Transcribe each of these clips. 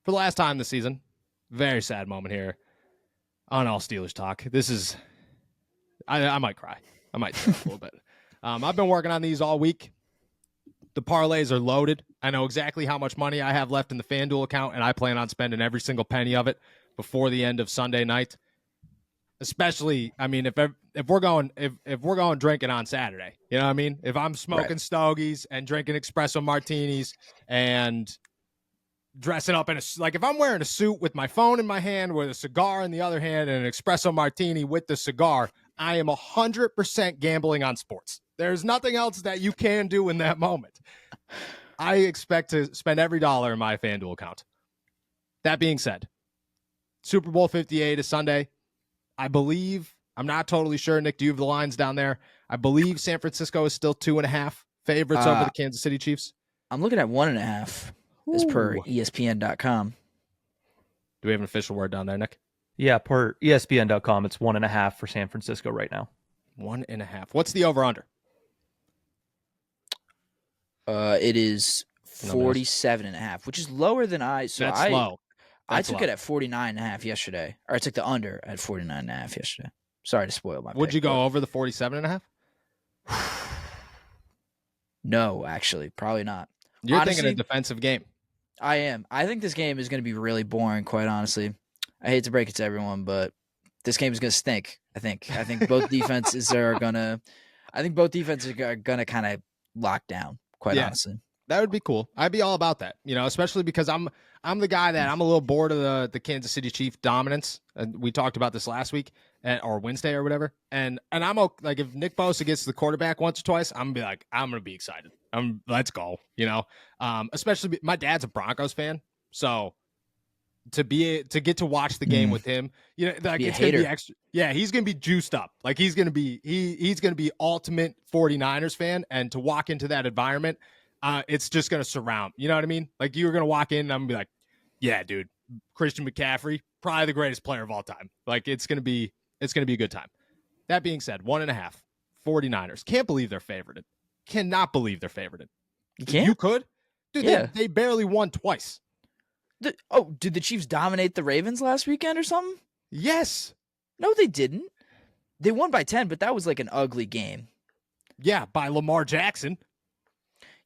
for the last time this season, very sad moment here on All Steelers Talk. This is, I might cry. I might tear up a little bit. I've been working on these all week. The parlays are loaded. I know exactly how much money I have left in the FanDuel account, and I plan on spending every single penny of it before the end of Sunday night. Especially, I mean, if we're going drinking on Saturday, you know what I mean? If I'm smoking stogies and drinking espresso martinis and dressing up in if I'm wearing a suit with my phone in my hand, with a cigar in the other hand, and an espresso martini with the cigar, I am 100% gambling on sports. There's nothing else that you can do in that moment. I expect to spend every dollar in my FanDuel account. That being said, Super Bowl 58 is Sunday. I believe, I'm not totally sure, Nick, do you have the lines down there? I believe San Francisco is still 2.5 favorites over the Kansas City Chiefs. I'm looking at 1.5 as per ESPN.com. Do we have an official word down there, Nick? Yeah, per ESPN.com, it's 1.5 for San Francisco right now. 1.5. What's the over-under? It is 47.5, which is lower than That's low. I took it at 49.5 yesterday. Or I took the under at 49.5 yesterday. Sorry to spoil my pick. Would you go over the 47.5? No, actually. Probably not. You're honestly, thinking a defensive game. I am. I think this game is going to be really boring, quite honestly. I hate to break it to everyone, but this game is going to stink, I think. I think both defenses are going to kind of lock down, quite honestly. That would be cool. I'd be all about that, especially because I'm the guy that I'm a little bored of the Kansas City Chiefs dominance. And we talked about this last week or Wednesday or whatever. And I'm like, if Nick Bosa gets the quarterback once or twice, I'm going to be excited. Let's go, especially my dad's a Broncos fan. So to get to watch the game with him, it's going to be extra. Yeah. He's going to be juiced up. Like he's going to be ultimate 49ers fan. And to walk into that environment, it's just going to surround, you know what I mean? Like you're going to walk in and I'm going to be like, yeah, dude, Christian McCaffrey, probably the greatest player of all time. Like it's going to be a good time. That being said, 1.5 49ers. Can't believe they're favorited. Cannot believe they're favorited. You can't? You could? Dude, yeah. They barely won twice. Did the Chiefs dominate the Ravens last weekend or something? Yes. No, they didn't. They won by 10, but that was like an ugly game. Yeah, by Lamar Jackson.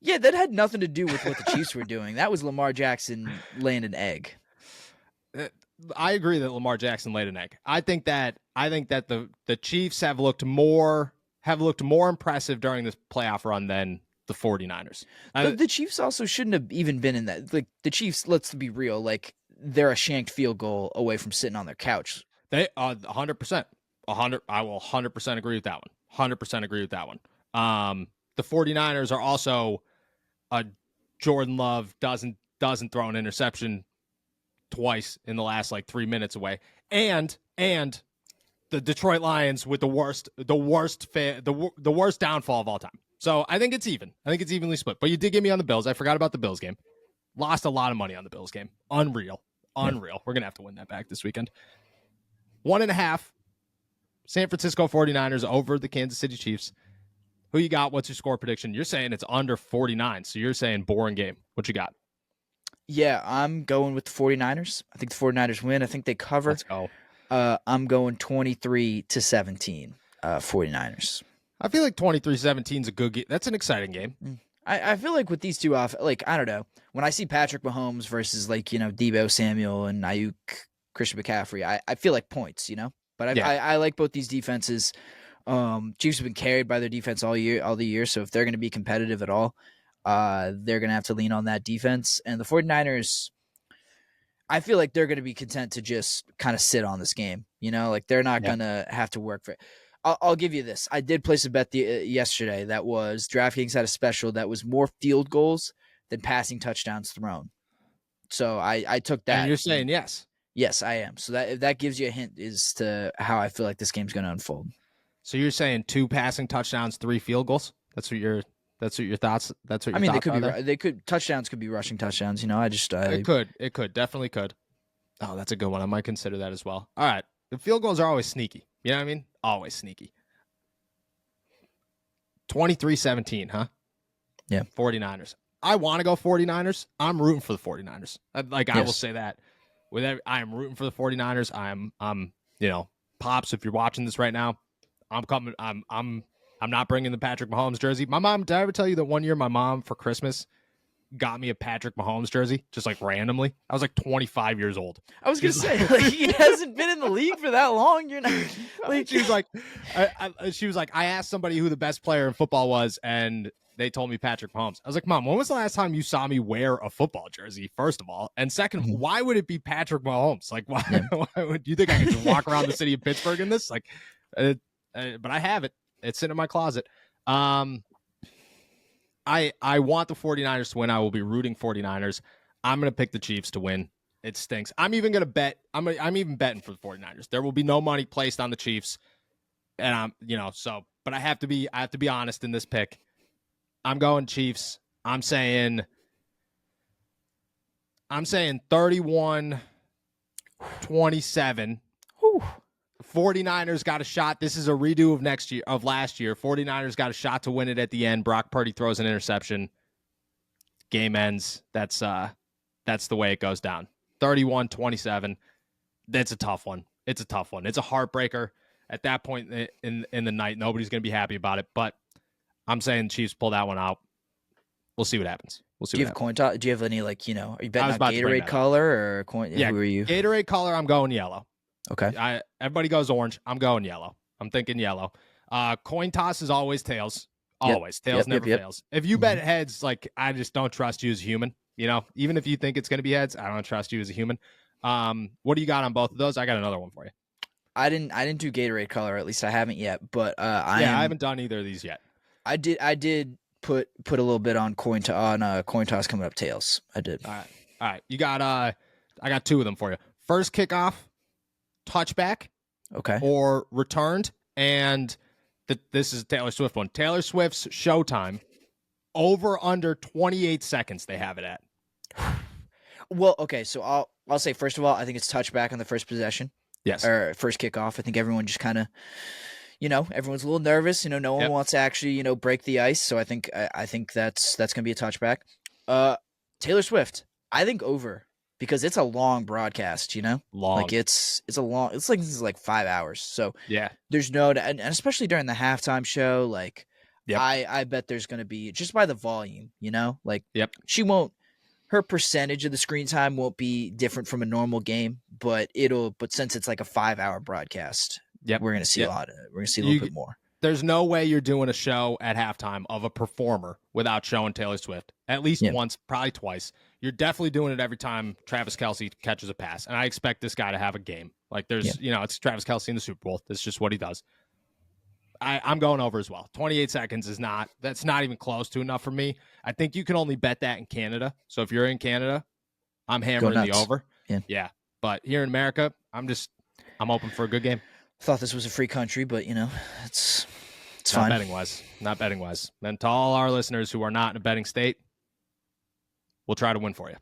Yeah, that had nothing to do with what the Chiefs were doing. That was Lamar Jackson laying an egg. I agree that Lamar Jackson laid an egg. I think that the Chiefs have looked more impressive during this playoff run than the 49ers. The Chiefs also shouldn't have even been in that. Like the Chiefs, let's be real, like they're a shanked field goal away from sitting on their couch. They 100%. I will 100% agree with that one. 100% agree with that one. The 49ers are also Jordan Love doesn't throw an interception twice in the last 3 minutes away, and the Detroit Lions with the worst downfall of all time. So I think it's even. I think it's evenly split. But you did get me on the Bills. I forgot about the Bills game. Lost a lot of money on the Bills game. Unreal. We're gonna have to win that back this weekend. 1.5. San Francisco 49ers over the Kansas City Chiefs. Who you got? What's your score prediction? You're saying it's under 49, so you're saying boring game. What you got? Yeah, I'm going with the 49ers. I think the 49ers win. I think they cover. Let's go. I'm going 23-17, 49ers. I feel like 23-17 is a good game. That's an exciting game. I feel like with these two off, I don't know. When I see Patrick Mahomes versus Deebo Samuel and Ayuk, Christian McCaffrey, I feel like points, But I like both these defenses. Chiefs have been carried by their defense all the year. So if they're going to be competitive at all, they're going to have to lean on that defense. And the 49ers, I feel like they're going to be content to just kind of sit on this game. They're not going to have to work for it. I'll give you this. I did place a bet yesterday that was DraftKings had a special that was more field goals than passing touchdowns thrown. So I took that. And you're saying yes. Yes, I am. So that gives you a hint as to how I feel like this game's going to unfold. So you're saying 2 passing touchdowns, 3 field goals? That's what your thoughts. That's what they could touchdowns could be rushing touchdowns. It could definitely could. Oh, that's a good one. I might consider that as well. All right, the field goals are always sneaky. You know what I mean? Always sneaky. 23-17, huh? Yeah. 49ers. I want to go 49ers. I'm rooting for the 49ers. I will Yes. say that. I am rooting for the 49ers. I'm Pops, if you're watching this right now, I'm not bringing the Patrick Mahomes jersey. My mom, did I ever tell you that one year my mom for Christmas got me a Patrick Mahomes jersey just like randomly? I was like 25 years old. I was gonna say, like, he hasn't been in the league for that long. You're not like, she was like, I asked somebody who the best player in football was, and they told me Patrick Mahomes. I was like, Mom, when was the last time you saw me wear a football jersey? First of all, and second, why would it be Patrick Mahomes? Like, why? Why would you think I could just walk around the city of Pittsburgh in this? Like, but I have it. It's sitting in my closet. I want the 49ers to win. I will be rooting 49ers. I'm going to pick the Chiefs to win. It stinks. I'm even going to bet. I'm even betting for the 49ers. There will be no money placed on the Chiefs. And but I have to be honest in this pick. I'm going Chiefs. I'm saying 31-27. 49ers got a shot. This is a redo of last year. 49ers got a shot to win it at the end. Brock Purdy throws an interception. Game ends. That's the way it goes down. 31-27. That's a tough one. It's a tough one. It's a heartbreaker. At that point in the night, nobody's going to be happy about it. But I'm saying Chiefs pull that one out. We'll see what happens. Do you have coin toss? Do you have any, like, are you betting on Gatorade color or coin? Yeah, who are you? Gatorade color, I'm going yellow. Okay. Everybody goes orange. I'm going yellow. I'm thinking yellow. Coin toss is always tails. Always. Tails never fails. If you bet heads, like, I just don't trust you as a human. Even if you think it's going to be heads, I don't trust you as a human. What do you got on both of those? I got another one for you. I didn't do Gatorade color. At least I haven't yet. But I haven't done either of these yet. I did put a little bit on coin toss coming up tails. I did. All right. You got I got two of them for you. First kickoff, touchback, okay, or returned, and this is a Taylor Swift one. Taylor Swift's Showtime, over under 28 seconds. They have it at. Well, okay, so I'll say, first of all, I think it's touchback on the first possession. Yes. Or first kickoff. I think everyone just kind of, everyone's a little nervous. No one wants to actually, break the ice. So I think that's gonna be a touchback. Taylor Swift, I think over, because it's a long broadcast. Long. Like it's a long. It's like, this is like 5 hours. So yeah, there's and especially during the halftime show, like, yep. I bet there's gonna be, just by the volume, like, yep. She won't. Her percentage of the screen time won't be different from a normal game, but since it's like a 5 hour broadcast, we're going to see a lot of it. We're going to see a little bit more. There's no way you're doing a show at halftime of a performer without showing Taylor Swift. At least once, probably twice. You're definitely doing it every time Travis Kelce catches a pass. And I expect this guy to have a game. Like, there's, it's Travis Kelce in the Super Bowl. That's just what he does. I'm going over as well. 28 seconds that's not even close to enough for me. I think you can only bet that in Canada. So if you're in Canada, I'm hammering the over. Yeah. But here in America, I'm open for a good game. Thought this was a free country, but it's not fine. Not betting wise. And to all our listeners who are not in a betting state, we'll try to win for you.